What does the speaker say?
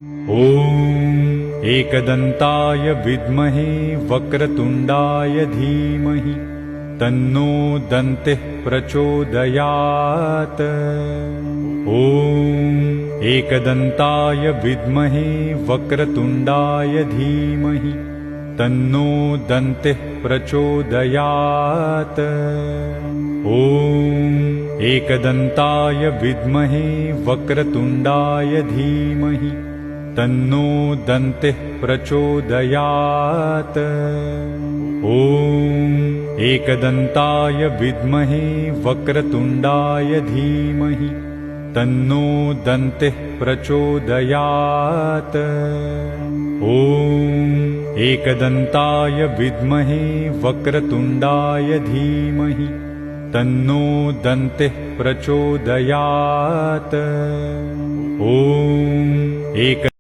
ॐ एकदन्ताय विद्महे वक्रतुण्डाय धीमहि तन्नो दन्तिः प्रचोदयात्। ॐ एकदन्ताय विद्महे वक्रतुण्डाय धीमहि तन्नो दन्तिः प्रचोदयात्। ॐ एकदन्ताय विद्महे वक्रतुण्डाय धीमहि तन्नो दन्तिः प्रचोदयात्। ॐ एकदन्ताय विद्महे वक्रतुण्डाय धीमहि तन्नो दन्तिः प्रचोदयात्। ॐ एकदन्ताय विद्महे वक्रतुण्डाय धीमहि तन्नो दन्तिः प्रचोदयात्। ॐ